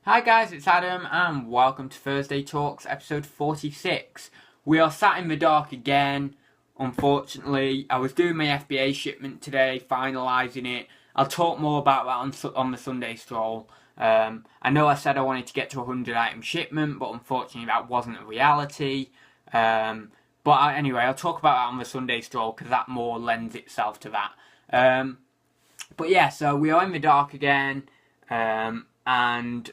Hi guys, it's Adam and welcome to Thursday Talks episode 46. We are sat in the dark again. Unfortunately, I was doing my FBA shipment today, finalising it. I'll talk more about that on the Sunday stroll. I know I said I wanted to get to a 100 item shipment, but unfortunately that wasn't a reality. Anyway, I'll talk about that on the Sunday stroll because that more lends itself to that. So we are in the dark again, and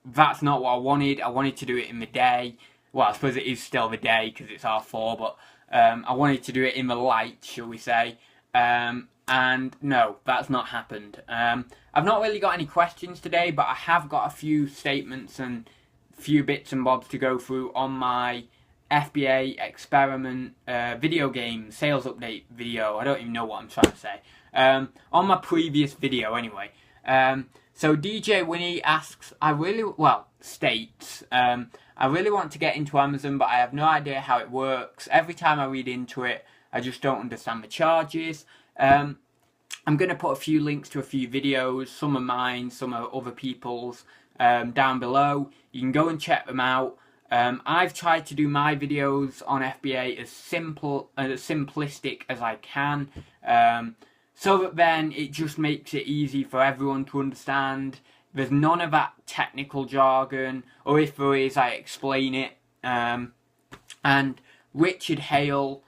that's not what I wanted. I wanted to do it in the day. Well, I suppose it is still the day because it's R4, but I wanted to do it in the light, shall we say. And no, that's not happened. I've not really got any questions today, but I have got a few statements and few bits and bobs to go through on my FBA experiment video game sales update video. I don't even know what I'm trying to say. On my previous video, anyway. So DJ Winnie asks, I really want to get into Amazon, but I have no idea how it works. Every time I read into it, I just don't understand the charges. I'm going to put a few links to a few videos, some are mine, some are other people's, down below. You can go and check them out. I've tried to do my videos on FBA as simplistic as I can. So that then it just makes it easy for everyone to understand. There's none of that technical jargon, or if there is, I explain it. And Richard Hale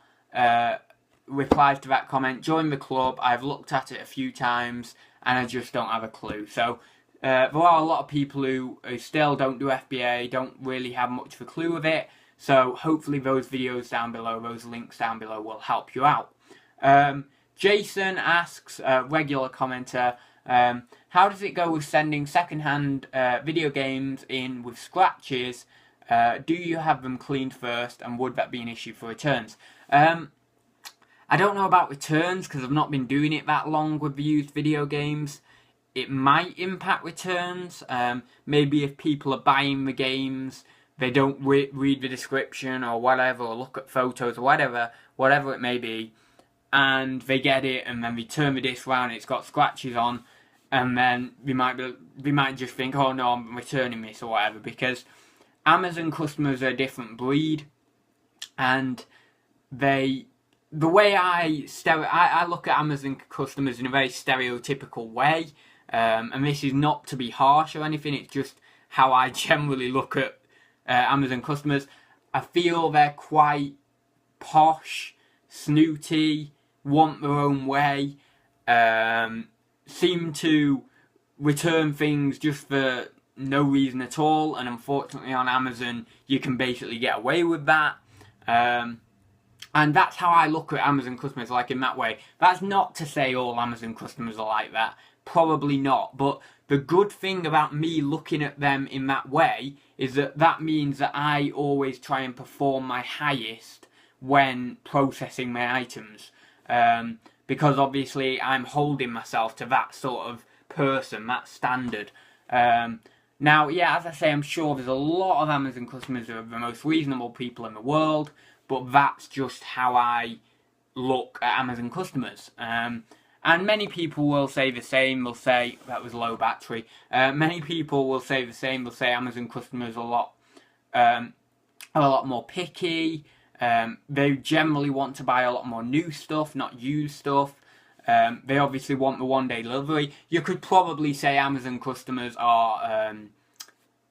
replies to that comment, join the club, I've looked at it a few times and I just don't have a clue. So there are a lot of people who still don't do FBA, don't really have much of a clue of it. So hopefully those videos down below, those links down below will help you out. Jason asks, regular commenter, how does it go with sending second-hand video games in with scratches? Do you have them cleaned first, and would that be an issue for returns? I don't know about returns because I've not been doing it that long with the used video games. It might impact returns. Maybe if people are buying the games, they don't read the description or whatever, or look at photos or whatever it may be, and they get it and then they turn the disc round and it's got scratches on, and then they might just think, oh no, I'm returning this or whatever, because Amazon customers are a different breed, and the way I look at Amazon customers in a very stereotypical way, and this is not to be harsh or anything, it's just how I generally look at Amazon customers. I feel they're quite posh, snooty, want their own way, seem to return things just for no reason at all, and unfortunately on Amazon you can basically get away with that. And that's how I look at Amazon customers, like in that way. That's not to say all Amazon customers are like that, probably not, but the good thing about me looking at them in that way is that means that I always try and perform my highest when processing my items, because obviously I'm holding myself to that sort of person, that standard. Now, yeah, as I say, I'm sure there's a lot of Amazon customers who are the most reasonable people in the world, but that's just how I look at Amazon customers. And many people will say the same. They'll say, that was low battery. Many people will say the same. They'll say Amazon customers are a lot more picky. They generally want to buy a lot more new stuff, not used stuff. They obviously want the one-day delivery. You could probably say Amazon customers are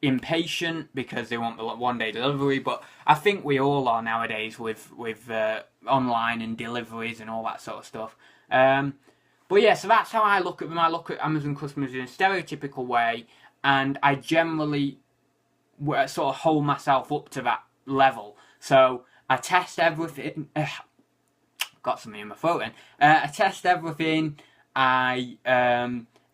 impatient because they want the one-day delivery, but I think we all are nowadays with online and deliveries and all that sort of stuff. But yeah, so that's how I look at them. I look at Amazon customers in a stereotypical way, and I generally sort of hold myself up to that level. So I test everything. Got something in my throat then. I test everything.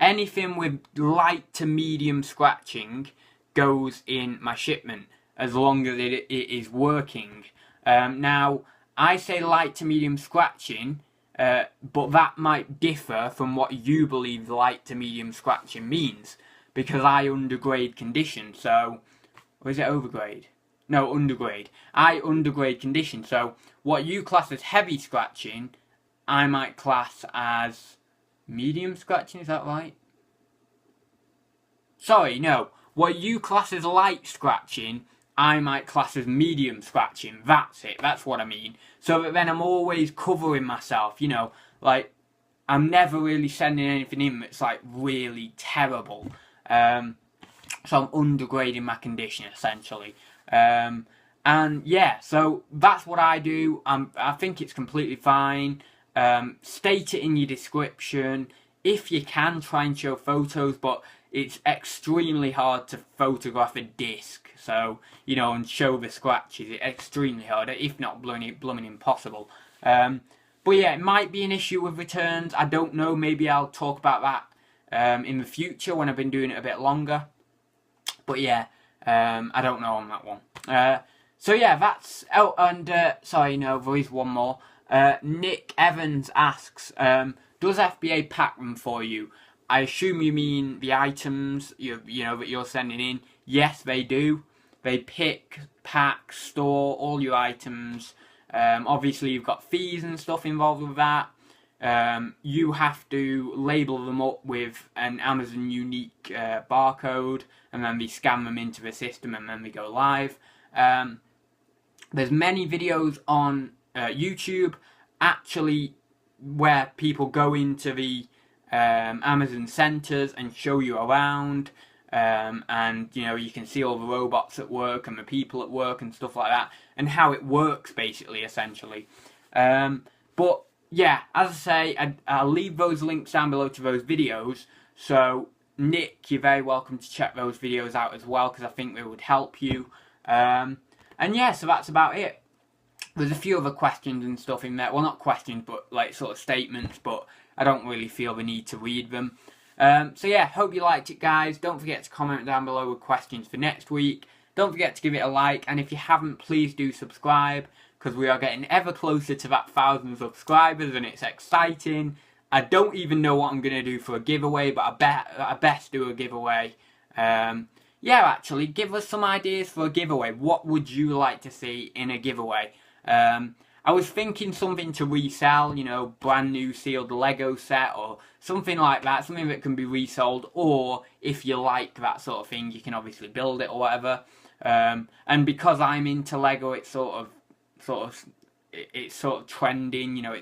Anything with light to medium scratching goes in my shipment as long as it is working. Now, I say light to medium scratching, but that might differ from what you believe light to medium scratching means, because I undergrade condition. So, or is it overgrade? No, undergrade. I undergrade condition. So what you class as heavy scratching, I might class as medium scratching. Is that right? Sorry, no. what you class as light scratching, I might class as medium scratching. That's it. That's what I mean. So that then I'm always covering myself, you know, like I'm never really sending anything in that's like really terrible. So I'm undergrading my condition essentially. And yeah, so that's what I do. I think it's completely fine. State it in your description. If you can, try and show photos, but it's extremely hard to photograph a disc. So, you know, and show the scratches. It's extremely hard, if not blooming impossible. But yeah, it might be an issue with returns. I don't know. Maybe I'll talk about that in the future when I've been doing it a bit longer. But yeah, I don't know on that one. So yeah, that's... Oh, and sorry, no, there is one more. Nick Evans asks, does FBA pack them for you? I assume you mean the items you know that you're sending in. Yes, they do. They pick, pack, store all your items. Obviously, you've got fees and stuff involved with that. You have to label them up with an Amazon unique barcode, and then they scan them into the system, and then they go live. There's many videos on YouTube actually where people go into the Amazon centers and show you around, and you know, you can see all the robots at work and the people at work and stuff like that, and how it works basically, essentially. But yeah, as I say, I'll leave those links down below to those videos. So Nick, you're very welcome to check those videos out as well, because I think they would help you. And yeah, so that's about it. There's a few other questions and stuff in there. Well, not questions, but like sort of statements, but I don't really feel the need to read them. So yeah, hope you liked it, guys. Don't forget to comment down below with questions for next week. Don't forget to give it a like, and if you haven't, please do subscribe, because we are getting ever closer to that 1,000 subscribers, and it's exciting. I don't even know what I'm going to do for a giveaway, but I best do a giveaway. Yeah, actually, give us some ideas for a giveaway. What would you like to see in a giveaway? I was thinking something to resell, you know, brand new sealed Lego set or something like that, something that can be resold, or if you like that sort of thing, you can obviously build it or whatever. And because I'm into Lego, it's sort of trending, you know,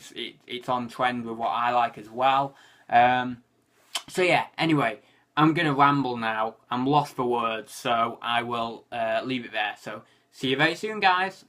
it's on trend with what I like as well. So yeah, anyway, I'm gonna ramble now. I'm lost for words, so I will leave it there. So see you very soon, guys.